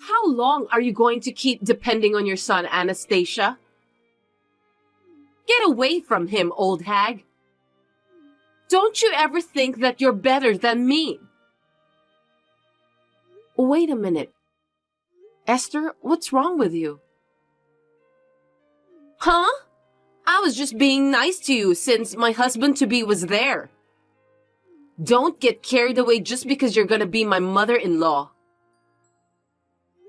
How long are you going to keep depending on your son, Anastasia? Get away from him, old hag. Don't you ever think that you're better than me? Wait a minute. Esther, what's wrong with you? Huh? I was just being nice to you since my husband-to-be was there. Don't get carried away just because you're gonna be my mother-in-law.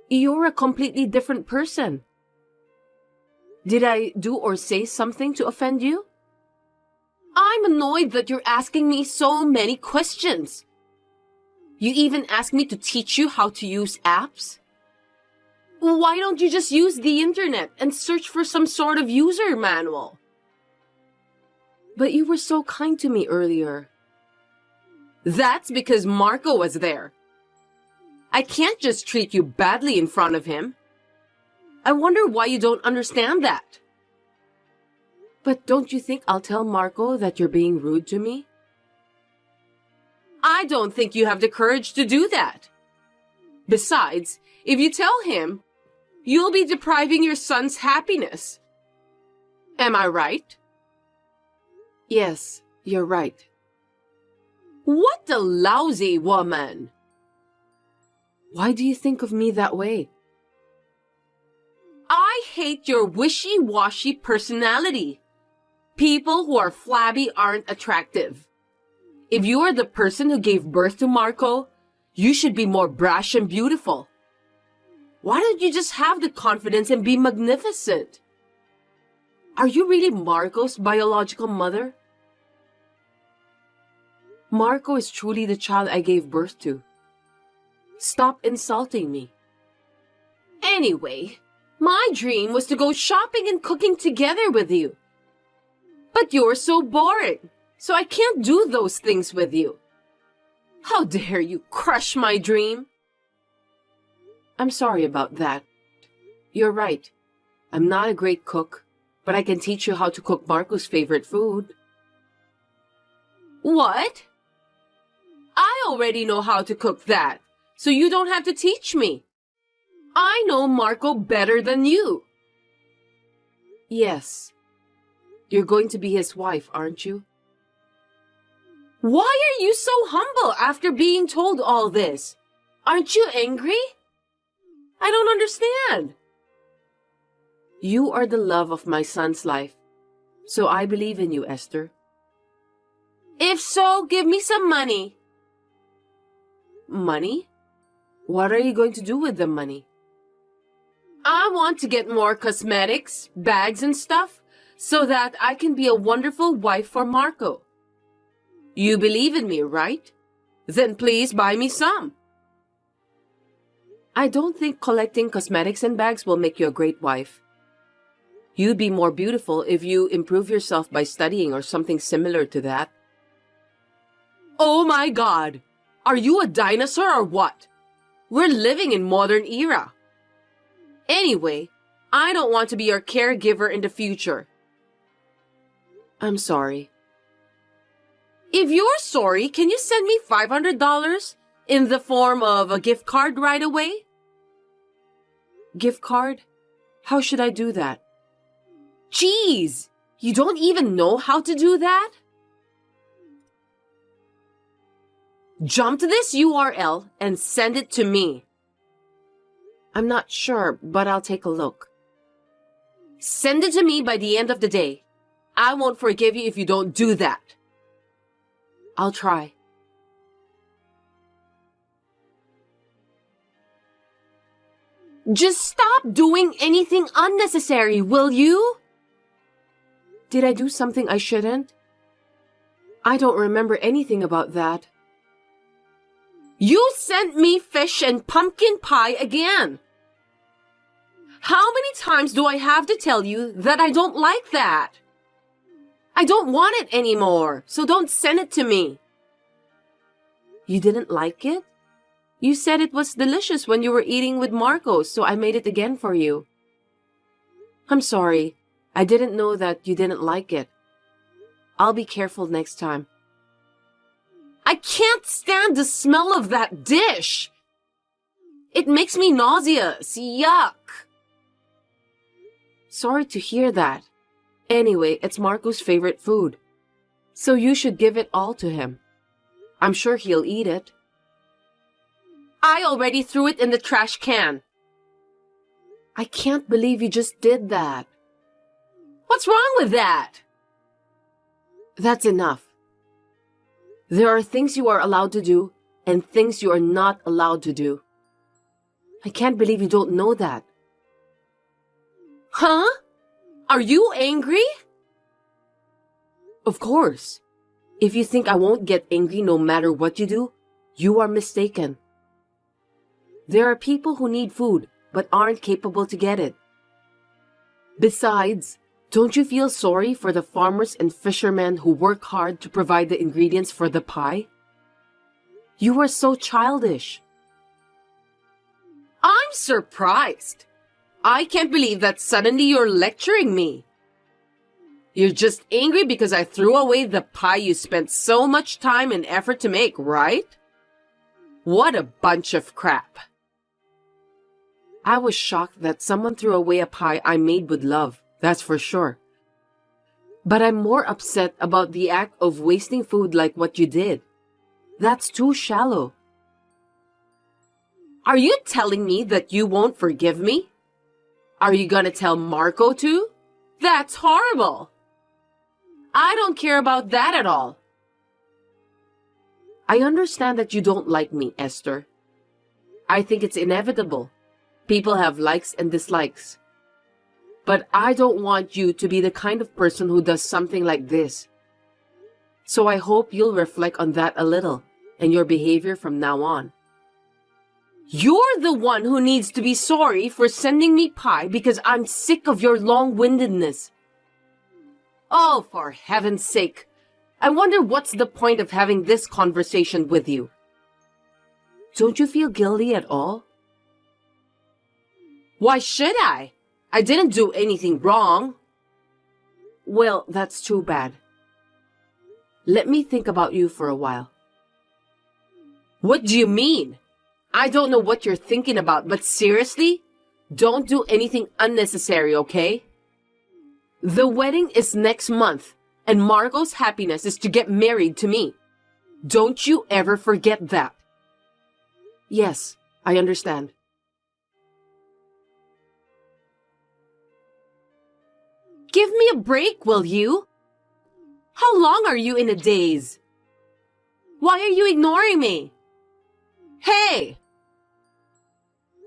You're a completely different person. Did I do or say something to offend you? I'm annoyed that you're asking me so many questions. You even asked me to teach you how to use apps? Why don't you just use the internet and search for some sort of user manual? But you were so kind to me earlier. That's because Marco was there. I can't just treat you badly in front of him. I wonder why you don't understand that. But don't you think I'll tell Marco that you're being rude to me? I don't think you have the courage to do that. Besides, if you tell him, you'll be depriving your son's happiness. Am I right? Yes, you're right. What a lousy woman! Why do you think of me that way? I hate your wishy-washy personality. People who are flabby aren't attractive. If you are the person who gave birth to Marco, you should be more brash and beautiful. Why don't you just have the confidence and be magnificent? Are you really Marco's biological mother? Marco is truly the child I gave birth to. Stop insulting me. Anyway, my dream was to go shopping and cooking together with you. But you're so boring, so I can't do those things with you. How dare you crush my dream? I'm sorry about that. You're right. I'm not a great cook, but I can teach you how to cook Marco's favorite food. What? I already know how to cook that, so you don't have to teach me. I know Marco better than you. Yes. You're going to be his wife, aren't you? Why are you so humble after being told all this? Aren't you angry? I don't understand. You are the love of my son's life, so I believe in you, Esther. If so, give me some money. Money? What are you going to do with the money? I want to get more cosmetics, bags and stuff, so that I can be a wonderful wife for Marco. You believe in me, right? Then please buy me some. I don't think collecting cosmetics and bags will make you a great wife. You'd be more beautiful if you improve yourself by studying or something similar to that. Oh my God! Are you a dinosaur or what? We're living in modern era. Anyway, I don't want to be your caregiver in the future. I'm sorry. If you're sorry, can you send me $500 in the form of a gift card right away? Gift card? How should I do that? Jeez, you don't even know how to do that? Jump to this URL and send it to me. I'm not sure, but I'll take a look. Send it to me by the end of the day. I won't forgive you if you don't do that. I'll try. Just stop doing anything unnecessary, will you? Did I do something I shouldn't? I don't remember anything about that. You sent me fish and pumpkin pie again. How many times do I have to tell you that I don't like that? I don't want it anymore, so don't send it to me. You didn't like it? You said it was delicious when you were eating with Marco, so I made it again for you. I'm sorry. I didn't know that you didn't like it. I'll be careful next time. I can't stand the smell of that dish. It makes me nauseous. Yuck. Sorry to hear that. Anyway, it's Marco's favorite food. So you should give it all to him. I'm sure he'll eat it. I already threw it in the trash can. I can't believe you just did that. What's wrong with that? That's enough. There are things you are allowed to do and things you are not allowed to do. I can't believe you don't know that. Huh? Are you angry? Of course. If you think I won't get angry no matter what you do, you are mistaken. There are people who need food but aren't capable to get it. Besides, don't you feel sorry for the farmers and fishermen who work hard to provide the ingredients for the pie? You are so childish. I'm surprised. I can't believe that suddenly you're lecturing me. You're just angry because I threw away the pie you spent so much time and effort to make, right? What a bunch of crap. I was shocked that someone threw away a pie I made with love, that's for sure. But I'm more upset about the act of wasting food like what you did. That's too shallow. Are you telling me that you won't forgive me? Are you gonna tell Marco too? That's horrible. I don't care about that at all. I understand that you don't like me, Esther. I think it's inevitable. People have likes and dislikes. But I don't want you to be the kind of person who does something like this. So I hope you'll reflect on that a little and your behavior from now on. You're the one who needs to be sorry for sending me pie because I'm sick of your long-windedness. Oh, for heaven's sake. I wonder what's the point of having this conversation with you. Don't you feel guilty at all? Why should I? I didn't do anything wrong. Well, that's too bad. Let me think about you for a while. What do you mean? I don't know what you're thinking about, but seriously? Don't do anything unnecessary, okay? The wedding is next month, and Marco's happiness is to get married to me. Don't you ever forget that. Yes, I understand. Give me a break, will you? How long are you in a daze? Why are you ignoring me? Hey!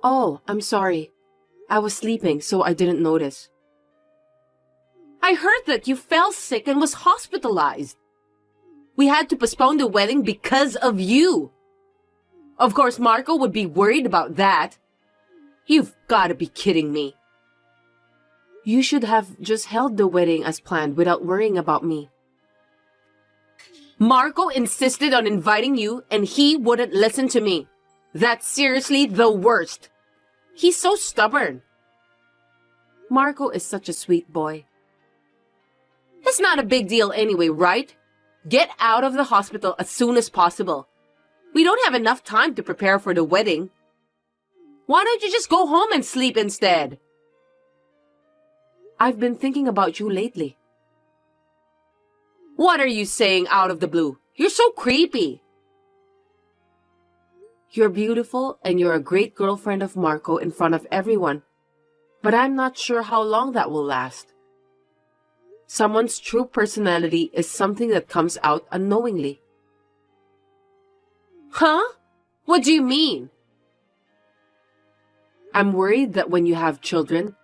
Oh, I'm sorry. I was sleeping, so I didn't notice. I heard that you fell sick and was hospitalized. We had to postpone the wedding because of you. Of course, Marco would be worried about that. You've got to be kidding me. You should have just held the wedding as planned without worrying about me. Marco insisted on inviting you and he wouldn't listen to me. That's seriously the worst. He's so stubborn. Marco is such a sweet boy. It's not a big deal anyway, right? Get out of the hospital as soon as possible. We don't have enough time to prepare for the wedding. Why don't you just go home and sleep instead? I've been thinking about you lately. What are you saying out of the blue? You're so creepy. You're beautiful and you're a great girlfriend of Marco in front of everyone. But I'm not sure how long that will last. Someone's true personality is something that comes out unknowingly. Huh? What do you mean? I'm worried that when you have children,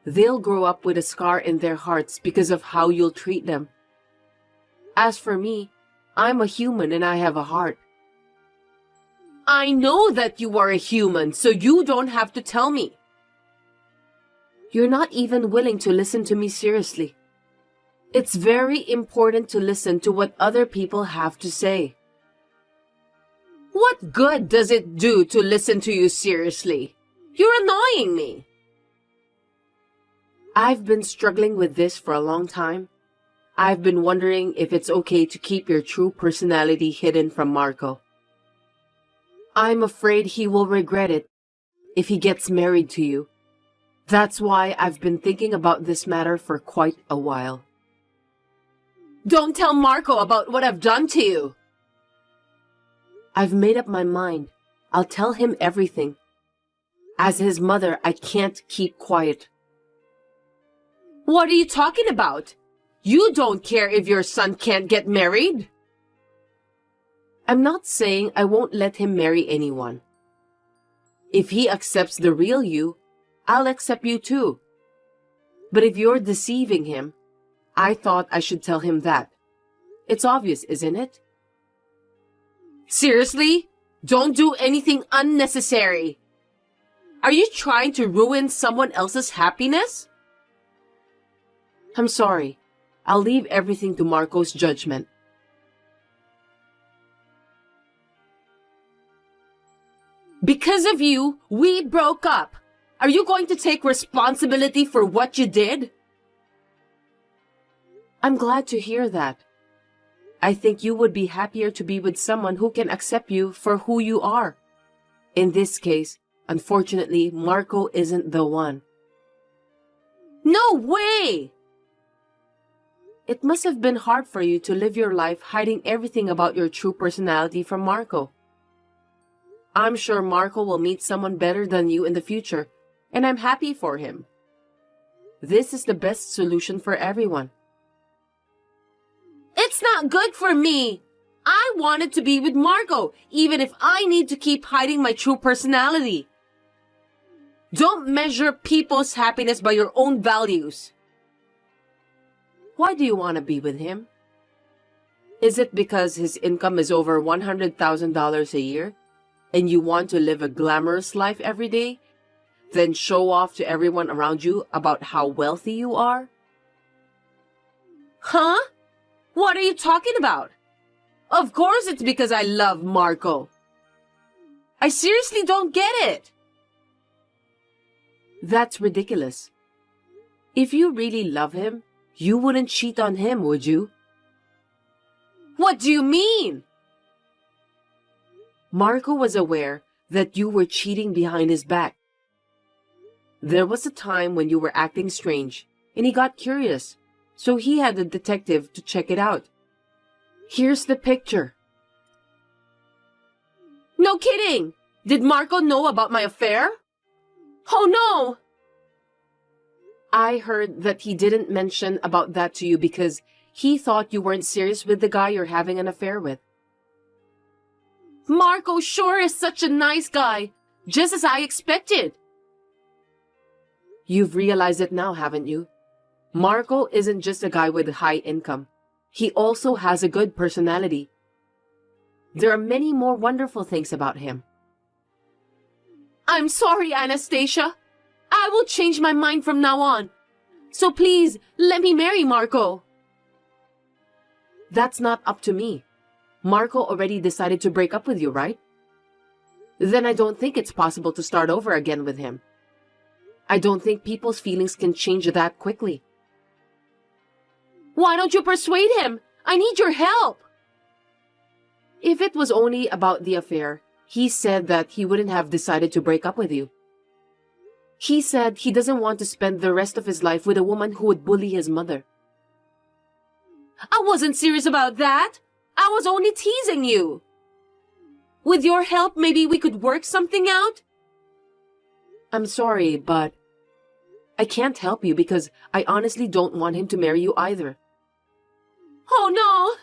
they'll grow up with a scar in their hearts because of how you'll treat them. As for me, I'm a human and I have a heart. I know that you are a human, so you don't have to tell me. You're not even willing to listen to me seriously. It's very important to listen to what other people have to say. What good does it do to listen to you seriously? You're annoying me. I've been struggling with this for a long time. I've been wondering if it's okay to keep your true personality hidden from Marco. I'm afraid he will regret it if he gets married to you. That's why I've been thinking about this matter for quite a while. Don't tell Marco about what I've done to you. I've made up my mind. I'll tell him everything. As his mother, I can't keep quiet. What are you talking about? You don't care if your son can't get married? I'm not saying I won't let him marry anyone. If he accepts the real you, I'll accept you too. But if you're deceiving him, I thought I should tell him that. It's obvious, isn't it? Seriously? Don't do anything unnecessary. Are you trying to ruin someone else's happiness? I'm sorry. I'll leave everything to Marco's judgment. Because of you, we broke up. Are you going to take responsibility for what you did? I'm glad to hear that. I think you would be happier to be with someone who can accept you for who you are. In this case, unfortunately, Marco isn't the one. No way! It must have been hard for you to live your life hiding everything about your true personality from Marco. I'm sure Marco will meet someone better than you in the future, and I'm happy for him. This is the best solution for everyone. It's not good for me. I wanted to be with Marco, even if I need to keep hiding my true personality. Don't measure people's happiness by your own values. Why do you want to be with him? Is it because his income is over $100,000 a year, and you want to live a glamorous life every day, then show off to everyone around you about how wealthy you are? Huh? What are you talking about? Of course it's because I love Marco. I seriously don't get it. That's ridiculous. If you really love him, you wouldn't cheat on him, would you? What do you mean? Marco was aware that you were cheating behind his back. There was a time when you were acting strange, and he got curious, so he had a detective to check it out. Here's the picture. No kidding! Did Marco know about my affair? Oh no! I heard that he didn't mention about that to you because he thought you weren't serious with the guy you're having an affair with. Marco sure is such a nice guy, just as I expected. You've realized it now, haven't you? Marco isn't just a guy with a high income. He also has a good personality. There are many more wonderful things about him. I'm sorry, Anastasia. I will change my mind from now on. So please, let me marry Marco. That's not up to me. Marco already decided to break up with you, right? Then I don't think it's possible to start over again with him. I don't think people's feelings can change that quickly. Why don't you persuade him? I need your help. If it was only about the affair, he said that he wouldn't have decided to break up with you. He said he doesn't want to spend the rest of his life with a woman who would bully his mother. I wasn't serious about that. I was only teasing you. With your help, maybe we could work something out? I'm sorry, but I can't help you because I honestly don't want him to marry you either. Oh no!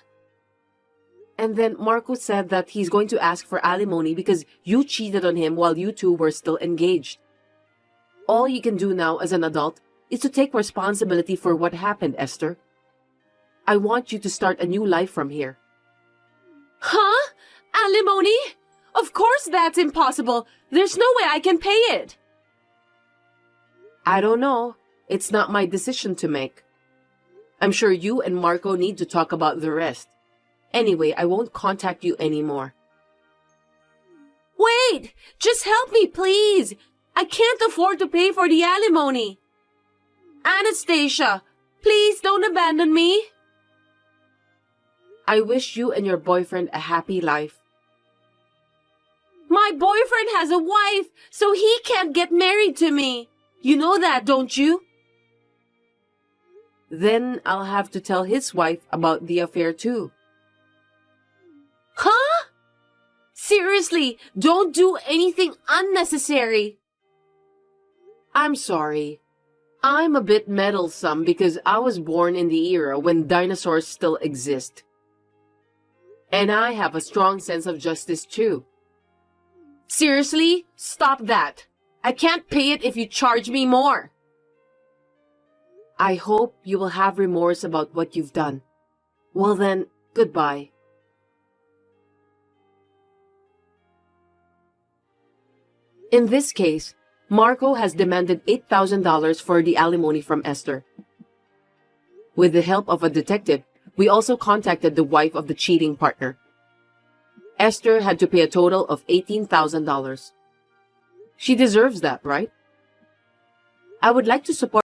And then Marco said that he's going to ask for alimony because you cheated on him while you two were still engaged. All you can do now as an adult is to take responsibility for what happened, Esther. I want you to start a new life from here. Huh? Alimony? Of course that's impossible. There's no way I can pay it. I don't know. It's not my decision to make. I'm sure you and Marco need to talk about the rest. Anyway, I won't contact you anymore. Wait! Just help me, please! I can't afford to pay for the alimony. Anastasia, please don't abandon me. I wish you and your boyfriend a happy life. My boyfriend has a wife, so he can't get married to me. You know that, don't you? Then I'll have to tell his wife about the affair too. Huh? Seriously, don't do anything unnecessary. I'm sorry. I'm a bit meddlesome because I was born in the era when dinosaurs still exist. And I have a strong sense of justice too. Seriously? Stop that. I can't pay it if you charge me more. I hope you will have remorse about what you've done. Well then, goodbye. In this case, Marco has demanded $8,000 for the alimony from Esther. With the help of a detective, we also contacted the wife of the cheating partner. Esther had to pay a total of $18,000. She deserves that, right? I would like to support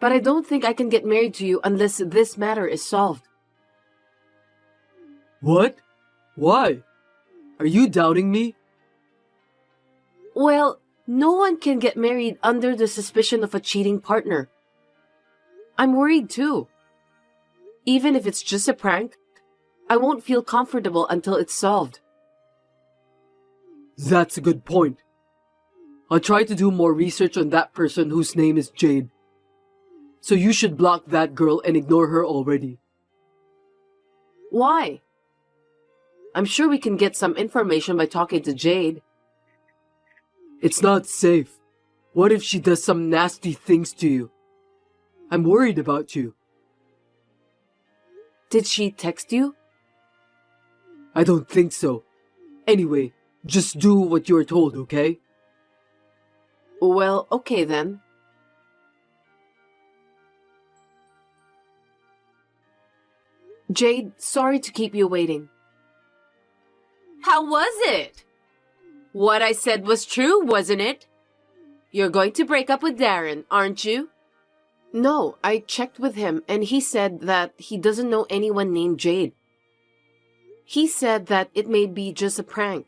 But I don't think I can get married to you unless this matter is solved. What? Why? Are you doubting me? Well, no one can get married under the suspicion of a cheating partner. I'm worried too. Even if it's just a prank, I won't feel comfortable until it's solved. That's a good point. I'll try to do more research on that person whose name is Jade. So you should block that girl and ignore her already. Why? I'm sure we can get some information by talking to Jade. It's not safe. What if she does some nasty things to you? I'm worried about you. Did she text you? I don't think so. Anyway, just do what you're told, okay? Well, okay then. Jade, sorry to keep you waiting. How was it? What I said was true, wasn't it? You're going to break up with Darren, aren't you? No, I checked with him and he said that he doesn't know anyone named Jade. He said that it may be just a prank.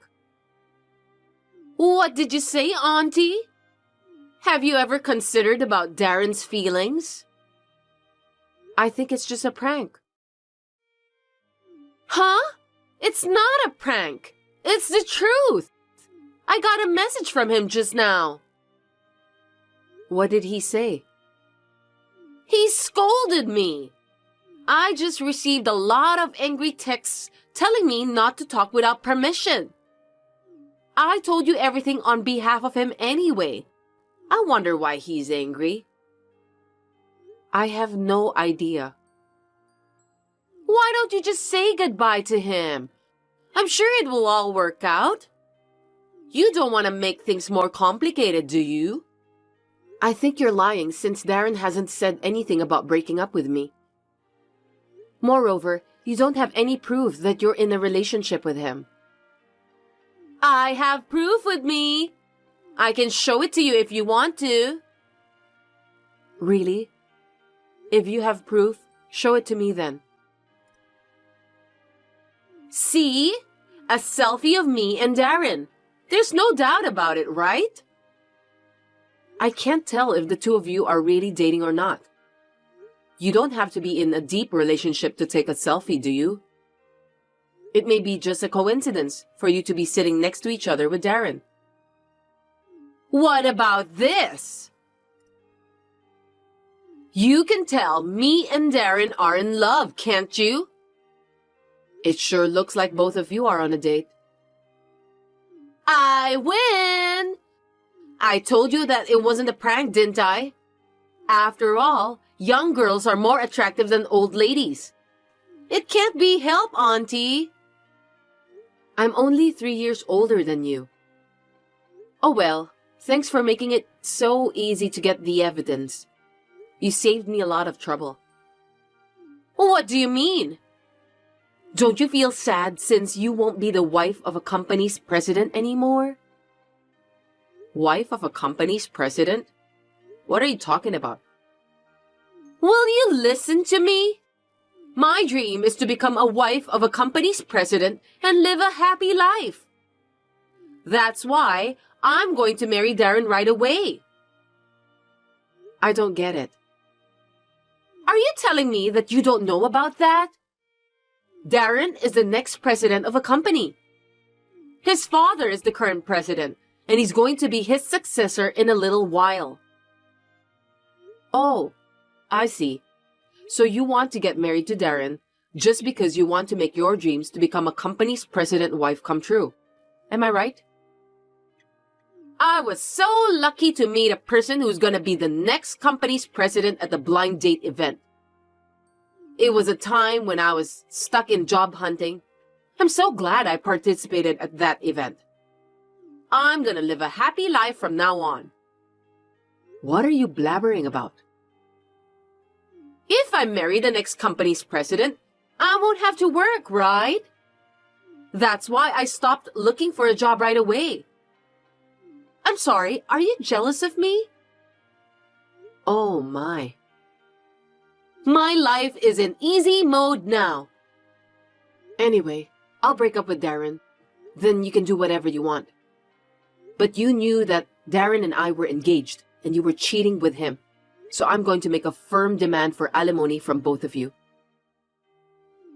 What did you say, Auntie? Have you ever considered about Darren's feelings? I think it's just a prank. Huh? It's not a prank. It's the truth. I got a message from him just now. What did he say? He scolded me. I just received a lot of angry texts telling me not to talk without permission. I told you everything on behalf of him anyway. I wonder why he's angry. I have no idea. Why don't you just say goodbye to him? I'm sure it will all work out. You don't want to make things more complicated, do you? I think you're lying since Darren hasn't said anything about breaking up with me. Moreover, you don't have any proof that you're in a relationship with him. I have proof with me. I can show it to you if you want to. Really? If you have proof, show it to me then. See? A selfie of me and Darren. There's no doubt about it, right? I can't tell if the two of you are really dating or not. You don't have to be in a deep relationship to take a selfie, do you? It may be just a coincidence for you to be sitting next to each other with Darren. What about this? You can tell me and Darren are in love, can't you? It sure looks like both of you are on a date. I win! I told you that it wasn't a prank, didn't I? After all, young girls are more attractive than old ladies. It can't be helped, Auntie. I'm only 3 years older than you. Oh well, thanks for making it so easy to get the evidence. You saved me a lot of trouble. What do you mean? Don't you feel sad since you won't be the wife of a company's president anymore? Wife of a company's president? What are you talking about? Will you listen to me? My dream is to become a wife of a company's president and live a happy life. That's why I'm going to marry Darren right away. I don't get it. Are you telling me that you don't know about that? Darren is the next president of a company. His father is the current president, and he's going to be his successor in a little while. Oh, I see. So you want to get married to Darren just because you want to make your dreams to become a company's president wife come true. Am I right? I was so lucky to meet a person who's going to be the next company's president at the blind date event. It was a time when I was stuck in job hunting. I'm so glad I participated at that event. I'm gonna live a happy life from now on. What are you blabbering about? If I marry the next company's president, I won't have to work, right? That's why I stopped looking for a job right away. I'm sorry, are you jealous of me? Oh my. My life is in easy mode now. Anyway, I'll break up with Darren. Then you can do whatever you want. But you knew that Darren and I were engaged and you were cheating with him. So I'm going to make a firm demand for alimony from both of you.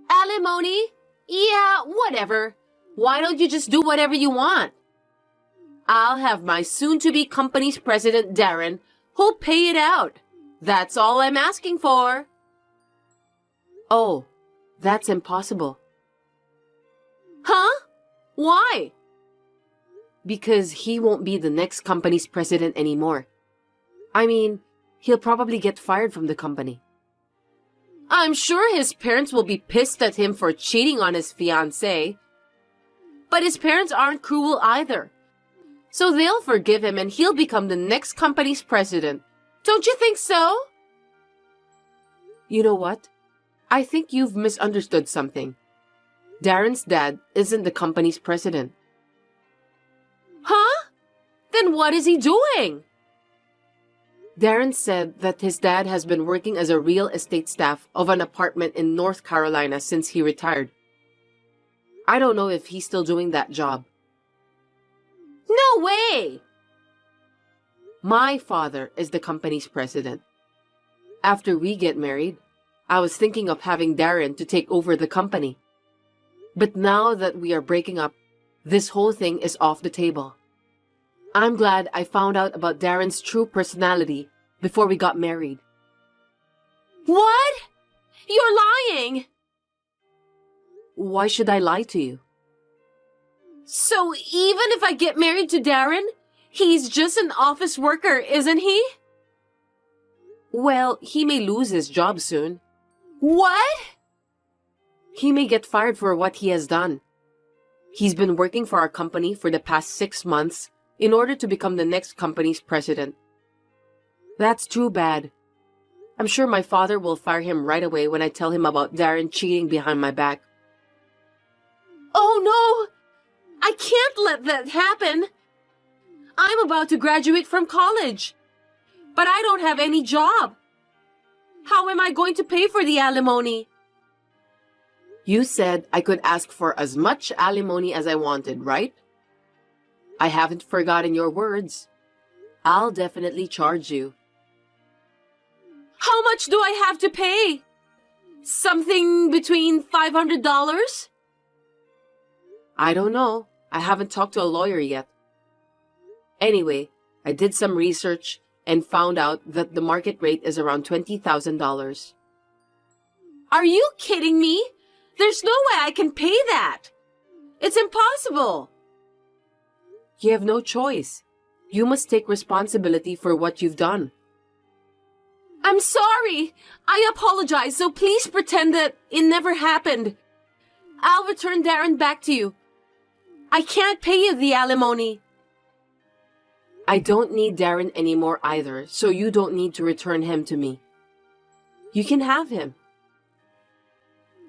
Alimony? Yeah, whatever. Why don't you just do whatever you want? I'll have my soon-to-be company's president, Darren, who'll pay it out. That's all I'm asking for. Oh, that's impossible. Huh? Why? Because he won't be the next company's president anymore. I mean, he'll probably get fired from the company. I'm sure his parents will be pissed at him for cheating on his fiancée. But his parents aren't cruel either. So they'll forgive him and he'll become the next company's president. Don't you think so? You know what? I think you've misunderstood something. Darren's dad isn't the company's president. Huh? Then what is he doing? Darren said that his dad has been working as a real estate staff of an apartment in North Carolina since he retired. I don't know if he's still doing that job. No way! My father is the company's president. After we get married, I was thinking of having Darren to take over the company. But now that we are breaking up, this whole thing is off the table. I'm glad I found out about Darren's true personality before we got married. What? You're lying! Why should I lie to you? So even if I get married to Darren, he's just an office worker, isn't he? Well, he may lose his job soon. What? He may get fired for what he has done. He's been working for our company for the past 6 months in order to become the next company's president. That's too bad. I'm sure my father will fire him right away when I tell him about Darren cheating behind my back. Oh no! I can't let that happen! I'm about to graduate from college, but I don't have any job. How am I going to pay for the alimony? You said I could ask for as much alimony as I wanted, right? I haven't forgotten your words. I'll definitely charge you. How much do I have to pay? Something between $500? I don't know. I haven't talked to a lawyer yet. Anyway, I did some research and found out that the market rate is around $20,000. Are you kidding me? There's no way I can pay that. It's impossible. You have no choice. You must take responsibility for what you've done. I'm sorry. I apologize, so please pretend that it never happened. I'll return Darren back to you. I can't pay you the alimony. I don't need Darren anymore either, so you don't need to return him to me. You can have him.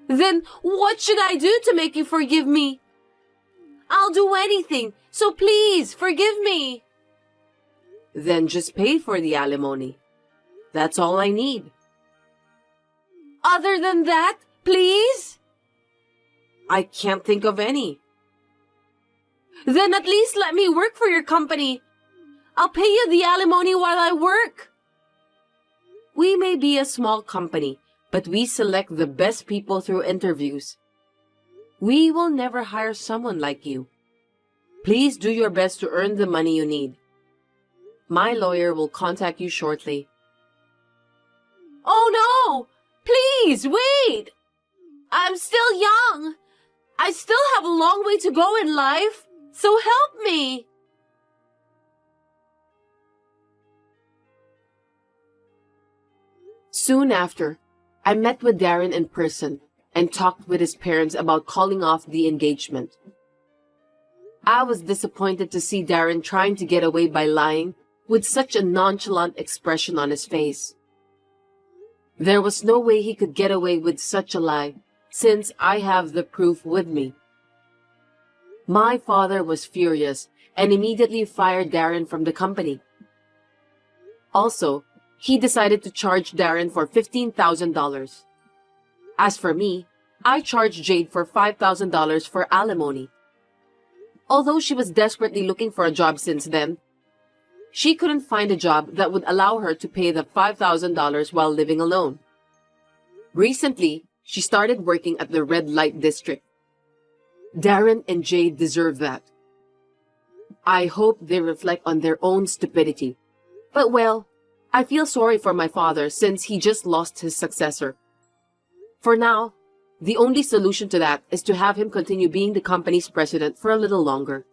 Then what should I do to make you forgive me? I'll do anything, so please forgive me. Then just pay for the alimony. That's all I need. Other than that, please? I can't think of any. Then at least let me work for your company. I'll pay you the alimony while I work. We may be a small company, but we select the best people through interviews. We will never hire someone like you. Please do your best to earn the money you need. My lawyer will contact you shortly. Oh no! Please, wait! I'm still young. I still have a long way to go in life, so help me. Soon after, I met with Darren in person and talked with his parents about calling off the engagement. I was disappointed to see Darren trying to get away by lying with such a nonchalant expression on his face. There was no way he could get away with such a lie, since I have the proof with me. My father was furious and immediately fired Darren from the company. Also, he decided to charge Darren for $15,000. As for me, I charged Jade for $5,000 for alimony. Although she was desperately looking for a job since then, she couldn't find a job that would allow her to pay the $5,000 while living alone. Recently, she started working at the red light district. Darren and Jade deserve that. I hope they reflect on their own stupidity. But well, I feel sorry for my father since he just lost his successor. For now, the only solution to that is to have him continue being the company's president for a little longer.